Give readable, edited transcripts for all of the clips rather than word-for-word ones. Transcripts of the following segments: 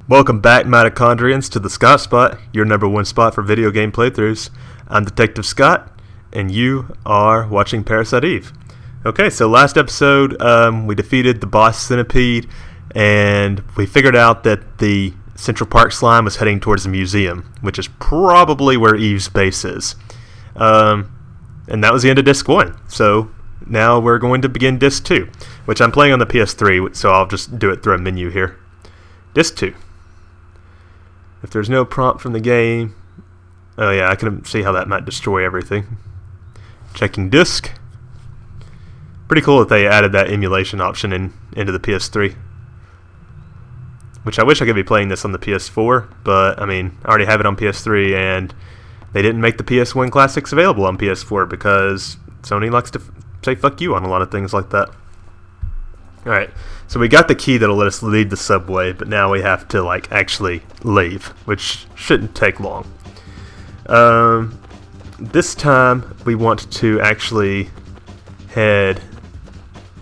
Welcome back, mitochondrians, to the Scott Spot, your number one spot for video game playthroughs. I'm Detective Scott, and you are watching Parasite Eve. Okay, so last episode, we defeated the boss centipede, and we figured out that the Central Park slime was heading towards the museum, which is probably where Eve's base is. And that was the end of Disc 1. So now we're going to begin Disc 2, which I'm playing on the PS3, so I'll just do it through a menu here. Disc 2. If there's no prompt from the game... Oh yeah, I can see how that might destroy everything. Checking disc. Pretty cool that they added that emulation option into the PS3. Which I wish I could be playing this on the PS4, but I mean, I already have it on PS3, and they didn't make the PS1 classics available on PS4 because Sony likes to say fuck you on a lot of things like that. Alright, so we got the key that'll let us leave the subway, but now we have to actually leave, which shouldn't take long. This time we want to actually head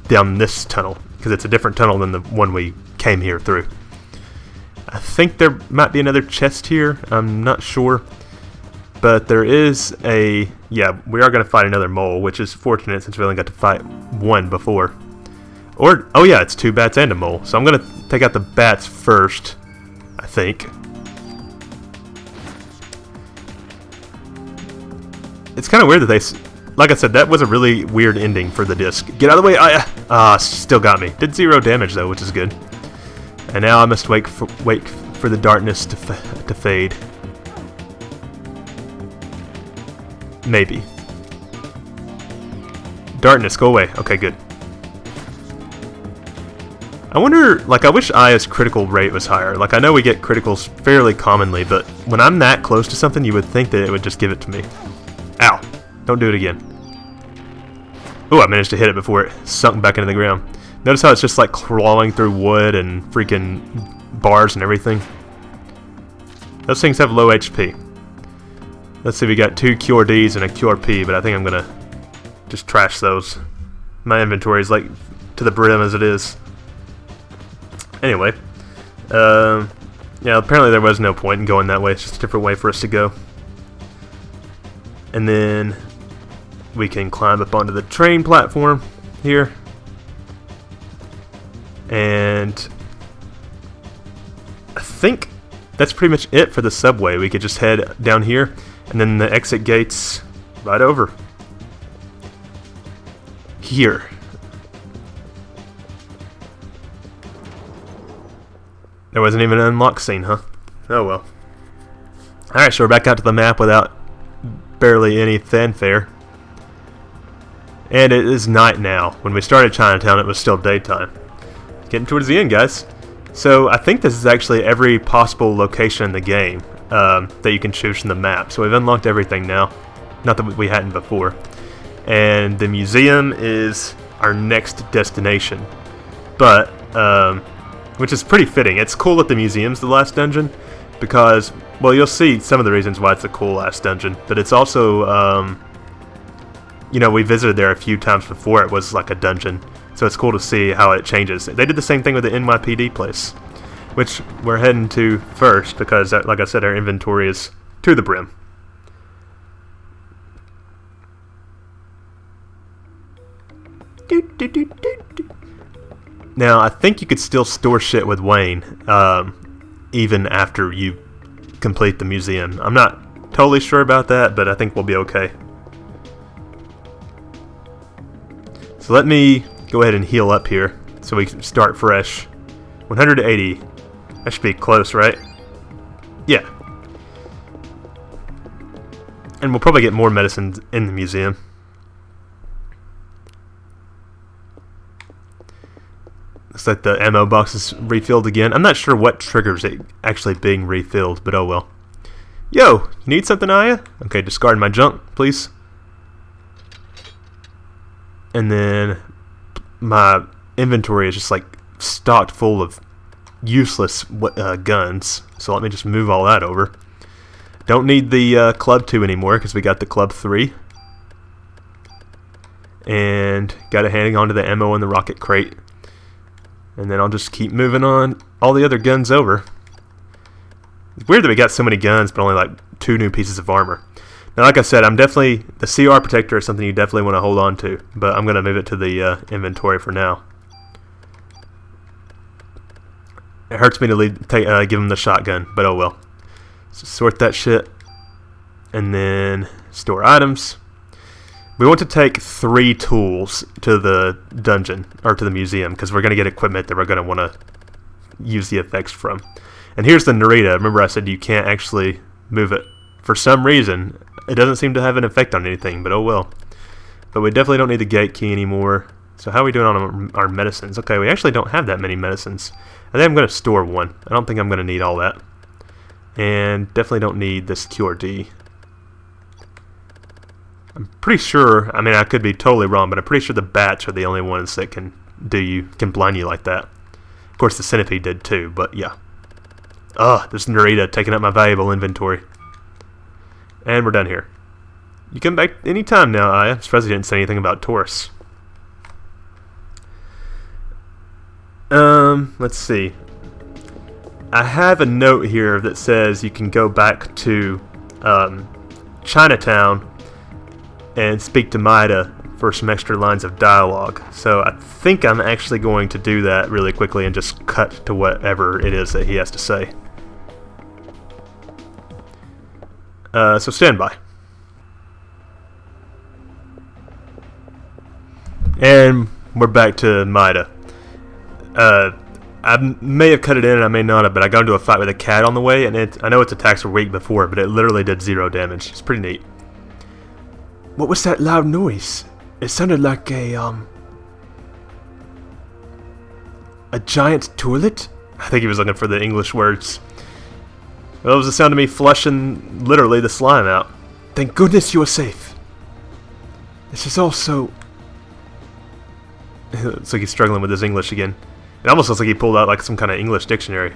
down this tunnel, because it's a different tunnel than the one we came here through. I think there might be another chest here, I'm not sure, but there is a... Yeah, we are going to fight another mole, which is fortunate since we only got to fight one before. Or, oh yeah, it's two bats and a mole. So I'm going to take out the bats first, I think. It's kind of weird that they... Like I said, that was a really weird ending for the disc. Get out of the way, Aya! Ah, still got me. Did 0 damage though, which is good. And now I must wait for the darkness to fade. Maybe. Darkness, go away. Okay, good. I wonder, I wish Aya's critical rate was higher. I know we get criticals fairly commonly, but when I'm that close to something, you would think that it would just give it to me. Ow. Don't do it again. Oh, I managed to hit it before it sunk back into the ground. Notice how it's just crawling through wood and freaking bars and everything. Those things have low HP. Let's see, we got 2 QRDs and a QRP, but I think I'm gonna just trash those. My inventory is to the brim as it is. Anyway, yeah, apparently there was no point in going that way. It's just a different way for us to go. And then we can climb up onto the train platform here. And I think that's pretty much it for the subway. We could just head down here, and then the exit gates right over here. There wasn't even an unlock scene, huh? Oh well. Alright, so we're back out to the map without barely any fanfare. And it is night now. When we started Chinatown, it was still daytime. Getting towards the end, guys. So I think this is actually every possible location in the game that you can choose from the map. So we've unlocked everything now. Not that we hadn't before. And the museum is our next destination. But, which is pretty fitting. It's cool that the museum's the last dungeon because, well, you'll see some of the reasons why it's a cool last dungeon. But it's also, you know, we visited there a few times before it was like a dungeon. So it's cool to see how it changes. They did the same thing with the NYPD place, which we're heading to first because, like I said, our inventory is to the brim. Now, I think you could still store shit with Wayne, even after you complete the museum. I'm not totally sure about that, but I think we'll be okay. So let me go ahead and heal up here so we can start fresh. 180. That should be close, right? Yeah. And we'll probably get more medicines in the museum. Looks like the ammo box is refilled again. I'm not sure what triggers it actually being refilled, but oh well. Yo, you need something, Aya? Okay, discard my junk, please. And then my inventory is just stocked full of useless guns. So let me just move all that over. Don't need the Club 2 anymore because we got the Club 3. And got to hang on to the ammo in the rocket crate. And then I'll just keep moving on all the other guns over. weird that we got so many guns, but only like 2 new pieces of armor. Now, like I said, the CR protector is something you definitely want to hold on to, but I'm going to move it to the inventory for now. It hurts me to give him the shotgun, but oh well. So sort that shit, and then store items. We want to take 3 tools to the dungeon, or to the museum, because we're going to get equipment that we're going to want to use the effects from. And here's the Narita. Remember I said you can't actually move it. For some reason, it doesn't seem to have an effect on anything, but oh well. But we definitely don't need the gate key anymore. So how are we doing on our medicines? Okay, we actually don't have that many medicines. I think I'm going to store 1. I don't think I'm going to need all that. And definitely don't need this QRD. I'm pretty sure, I mean, I could be totally wrong, but I'm pretty sure the bats are the only ones that can blind you like that. Of course, the centipede did too, but yeah. Ugh, this Narita taking up my valuable inventory. And we're done here. You come back anytime now, Aya. I'm surprised you didn't say anything about Taurus. Let's see. I have a note here that says you can go back to Chinatown and speak to Maida for some extra lines of dialogue. So I think I'm actually going to do that really quickly and just cut to whatever it is that he has to say. So stand by. And we're back to Maida. I may have cut it in and I may not have, but I got into a fight with a cat on the way, and I know its attacks were weak before, but it literally did 0 damage. It's pretty neat. What was that loud noise? It sounded like a giant toilet? I think he was looking for the English words. Well, it was the sound of me flushing, literally, the slime out. Thank goodness you were safe. This is also... It's like he's struggling with his English again. It almost looks like he pulled out like some kind of English dictionary.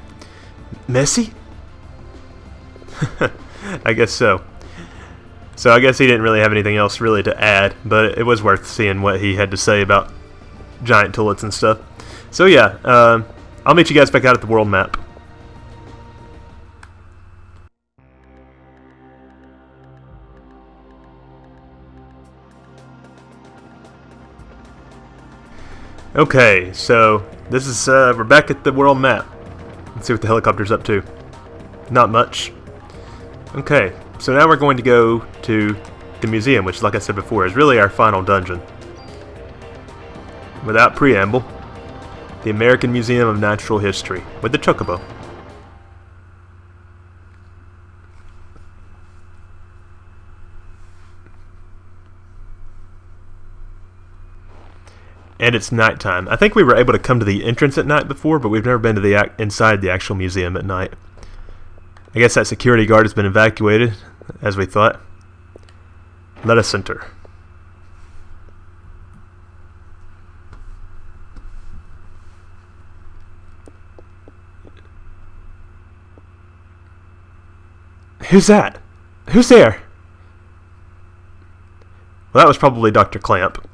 Messy? I guess so. So I guess he didn't really have anything else really to add, but it was worth seeing what he had to say about giant toilets and stuff. So yeah, I'll meet you guys back out at the world map. Okay, so this is we're back at the world map. Let's see what the helicopter's up to. Not much. Okay, so now we're going to go to the museum, which, like I said before, is really our final dungeon. Without preamble, the American Museum of Natural History with the Chocobo. And it's nighttime. I think we were able to come to the entrance at night before, but we've never been to the inside the actual museum at night. I guess that security guard has been evacuated, as we thought. Let us enter. Who's that? Who's there? Well, that was probably Dr. Clamp.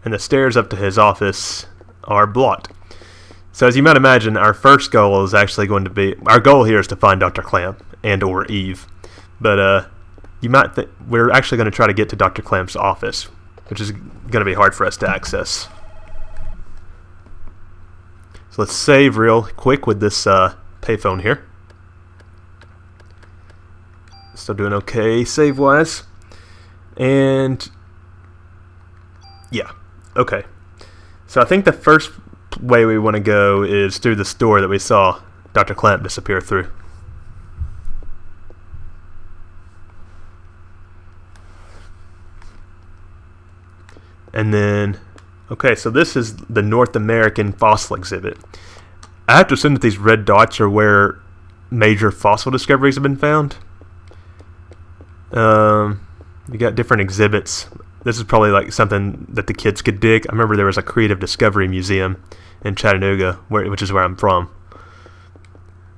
And the stairs up to his office are blocked. So as you might imagine, our first goal is actually going to be... Our goal here is to find Dr. Clamp and or Eve. But you might think we're actually going to try to get to Dr. Clamp's office, which is going to be hard for us to access. So let's save real quick with this payphone here. Still doing okay save-wise. And... yeah. Okay, so I think the first way we want to go is through this door that we saw Dr. Clamp disappear through. And then, okay, so this is the North American Fossil Exhibit. I have to assume that these red dots are where major fossil discoveries have been found. You got different exhibits. This is probably like something that the kids could dig. I remember there was a Creative Discovery Museum in Chattanooga, which is where I'm from.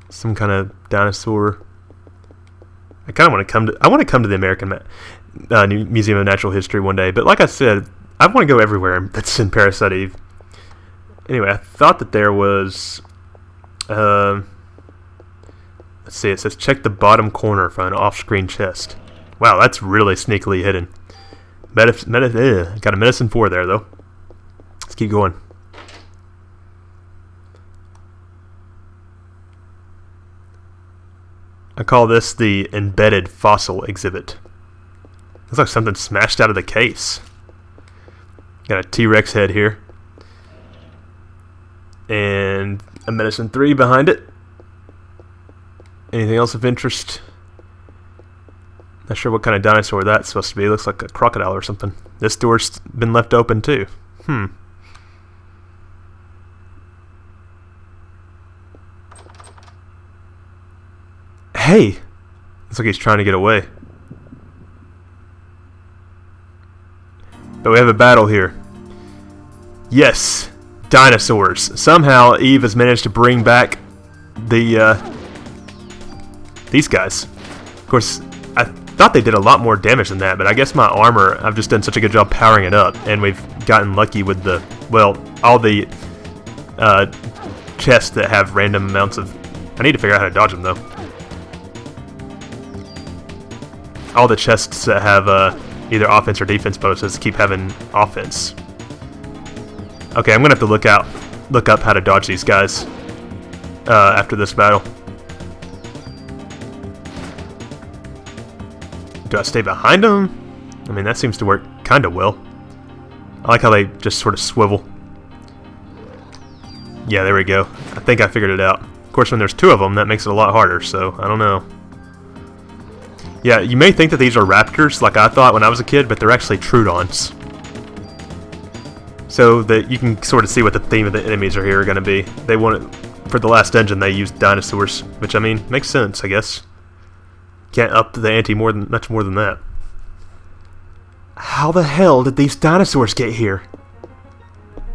Some kind of dinosaur. I kind of want to come to. I want to come to the American Museum of Natural History one day. But like I said, I want to go everywhere that's in Parasite Eve. Anyway, I thought that there was the Let's see, it says check the bottom corner for an off-screen chest. Wow, that's really sneakily hidden. Got a medicine 4 there, though. Let's keep going. I call this the embedded fossil exhibit. Looks like something smashed out of the case. Got a T-Rex head here. And a medicine 3 behind it. Anything else of interest? Not sure what kind of dinosaur that's supposed to be. It looks like a crocodile or something. This door's been left open too. Hey! Looks like he's trying to get away. But we have a battle here. Yes! Dinosaurs. Somehow Eve has managed to bring back these guys. Of course, I thought they did a lot more damage than that, but I guess my armor, I've just done such a good job powering it up, and we've gotten lucky with the, well, all the chests that have random amounts of... I need to figure out how to dodge them, though. All the chests that have either offense or defense bonuses keep having offense. Okay, I'm gonna have to look up how to dodge these guys after this battle. Do I stay behind them? I mean, that seems to work kind of well. I like how they just sort of swivel. Yeah, there we go. I think I figured it out. Of course, when there's 2 of them, that makes it a lot harder, so I don't know. Yeah, you may think that these are raptors, like I thought when I was a kid, but they're actually Troodons. So that you can sort of see what the theme of the enemies are here are going to be. They wanted, for the last dungeon, they used dinosaurs, which, I mean, makes sense, I guess. Can't up the ante much more than that. How the hell did these dinosaurs get here?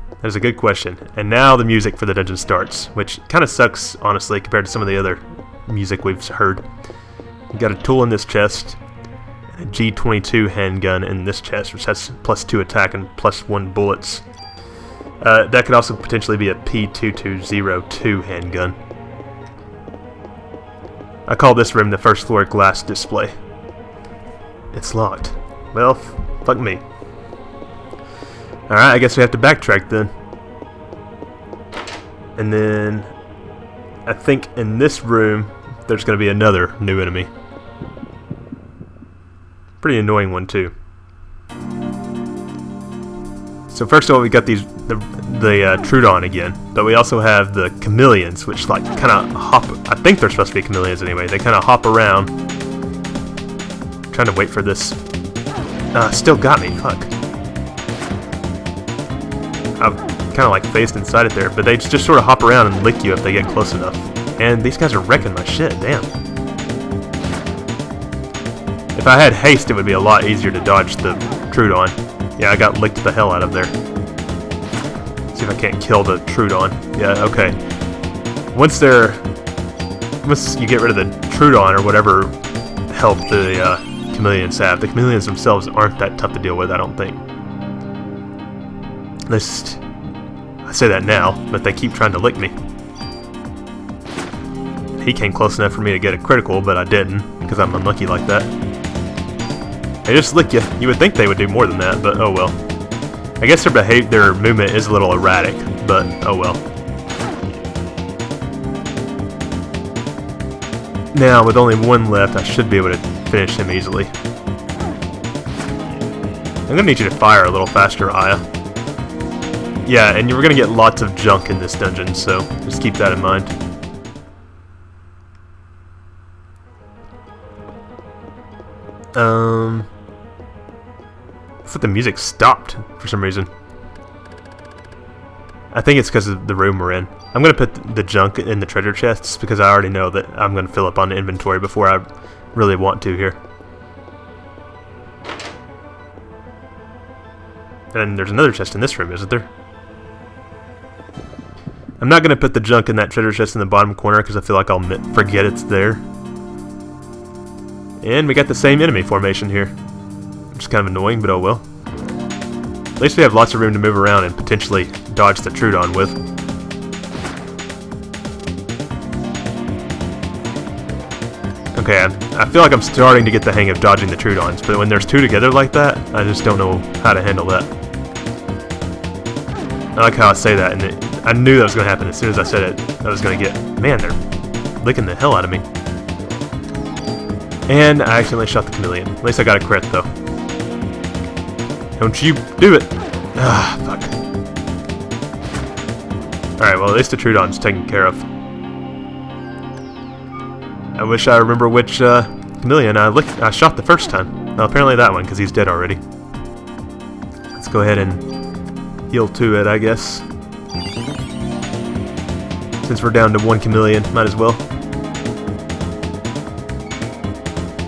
That is a good question. And now the music for the dungeon starts, which kind of sucks, honestly, compared to some of the other music we've heard. We got a tool in this chest, and a G22 handgun in this chest, which has +2 attack and +1 bullets. That could also potentially be a P2202 handgun. I call this room the first floor glass display. It's locked. Well, fuck me. Alright, I guess we have to backtrack then. And then I think in this room there's going to be another new enemy. Pretty annoying one too. So first of all, we got the Troodon again, but we also have the chameleons, which like kind of hop. I think they're supposed to be chameleons anyway. They kind of hop around. Trying to wait for this. Still got me. Fuck. I've kind of like phased inside it there, but they just sort of hop around and lick you if they get close enough. And these guys are wrecking my shit. Damn. If I had haste, it would be a lot easier to dodge the Troodon. Yeah, I got licked the hell out of there. See if I can't kill the Troodon. Yeah, okay. Once you get rid of the Troodon or whatever help the chameleons have, the chameleons themselves aren't that tough to deal with, I don't think. I say that now, but they keep trying to lick me. He came close enough for me to get a critical, but I didn't, because I'm unlucky like that. They just lick you. You would think they would do more than that, but oh well. I guess their movement is a little erratic, but oh well. Now, with only one left, I should be able to finish him easily. I'm gonna need you to fire a little faster, Aya. Yeah, and you're gonna get lots of junk in this dungeon, so just keep that in mind. Looks like the music stopped for some reason. I think it's because of the room we're in. I'm going to put the junk in the treasure chests because I already know that I'm going to fill up on the inventory before I really want to here. And there's another chest in this room, isn't there? I'm not going to put the junk in that treasure chest in the bottom corner because I feel like I'll forget it's there. And we got the same enemy formation here. Which is kind of annoying, but oh well. At least we have lots of room to move around and potentially dodge the Troodon with. Okay, I feel like I'm starting to get the hang of dodging the Trudons, but when there's two together like that, I just don't know how to handle that. I like how I say that, and I knew that was going to happen as soon as I said it. I was going to get... Man, they're licking the hell out of me. And I accidentally shot the chameleon. At least I got a crit, though. Don't you do it! Ah, fuck. Alright, well, at least the Trudon's taken care of. I wish I remember which chameleon I shot the first time. Well, apparently that one, because he's dead already. Let's go ahead and heal to it, I guess. Since we're down to one chameleon, might as well.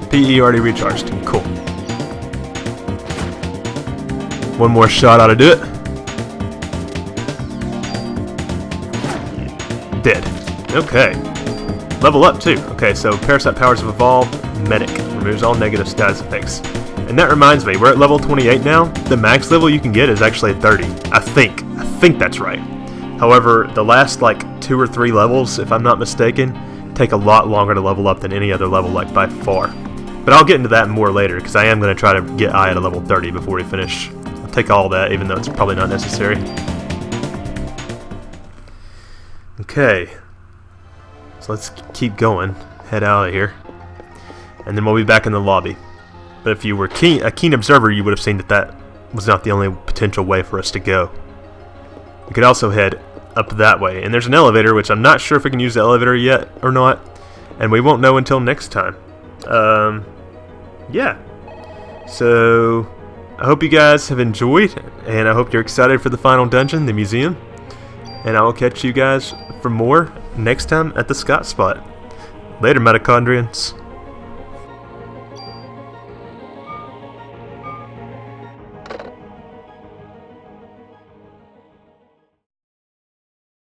PE already recharged. Cool. One more shot ought to do it. Dead. Okay. Level up too. Okay, so Parasite powers have evolved. Medic. Removes all negative status effects. And that reminds me, we're at level 28 now. The max level you can get is actually 30. I think that's right. However, the last like 2 or 3 levels, if I'm not mistaken, take a lot longer to level up than any other level, like by far. But I'll get into that more later, because I am going to try to get Aya to level 30 before we finish. I'll take all that, even though it's probably not necessary. Okay. So let's keep going. Head out of here. And then we'll be back in the lobby. But if you were a keen observer, you would have seen that that was not the only potential way for us to go. We could also head up that way. And there's an elevator, which I'm not sure if we can use the elevator yet or not. And we won't know until next time. Yeah. So, I hope you guys have enjoyed, and I hope you're excited for the final dungeon, the museum. And I will catch you guys for more next time at the TheScottSpot. Later, mitochondrians.